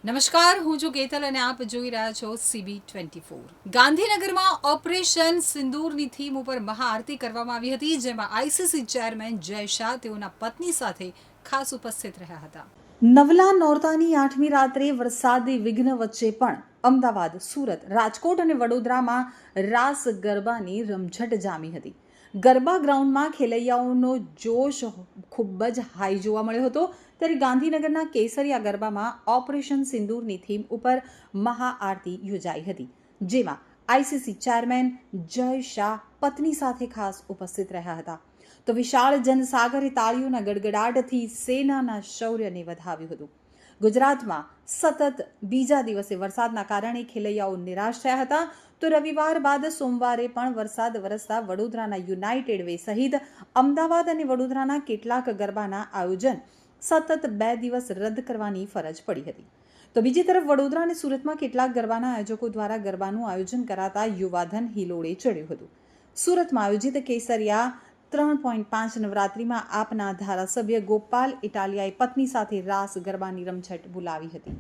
નમસ્કાર, હું છું કેતલ અને આપ જોઈ રહ્યા છો CB24। ગાંધીનગરમાં ઓપરેશન સિંદૂરની થીમ ઉપર મહાઆરતી કરવામાં આવી હતી, જેમાં આઈસીસી ચેરમેન જય શાહ તેઓના પત્ની સાથે ખાસ ઉપસ્થિત રહ્યા હતા। નવલા નોરતાની 8મી રાત્રે વરસાદી વિઘ્ન વચ્ચે પણ અમદાવાદ, સુરત, રાજકોટ અને વડોદરામાં રાસ ગરબાની રમઝટ જામી હતી। ગરબા ગ્રાઉન્ડમાં ખેલૈયાઓનો જોશ ખૂબ જ હાઈ જોવા મળ્યો હતો। ત્યારે ગાંધીનગરના કેસરિયા ગરબામાં ઓપરેશન સિંદૂરની થીમ ઉપર મહાઆરતી યોજાઈ હતી, જેમાં આઈસીસી ચેરમેન જય શાહ પત્ની સાથે ખાસ ઉપસ્થિત રહ્યા હતા। તો વિશાળ જનસાગરે તાળીઓના ગડગડાટથી સેનાના શૌર્યને વધાવ્યું હતું। ગુજરાતમાં સતત બીજા દિવસે વરસાદના કારણે ખેલૈયાઓ નિરાશ થયા હતા। તો રવિવાર બાદ સોમવારે પણ વરસાદ વરસતા વડોદરાના યુનાઇટેડ વે સહિત અમદાવાદ અને વડોદરાના કેટલાક ગરબાના આયોજન સતત 2 દિવસ રદ કરવાની ફરજ પડી હતી। તો બીજી તરફ વડોદરા અને સુરતમાં કેટલાક ગરબાના આયોજકો દ્વારા ગરબાનું આયોજન કરાતા યુવાધન હિલોળે ચડ્યું હતું। સુરતમાં આયોજિત કેસરિયા 3.5 નવરાત્રિમાં આપના ધારાસભ્ય ગોપાલ ઇટાલિયાએ પત્ની સાથે રાસ ગરબાની રમઝટ બોલાવી હતી।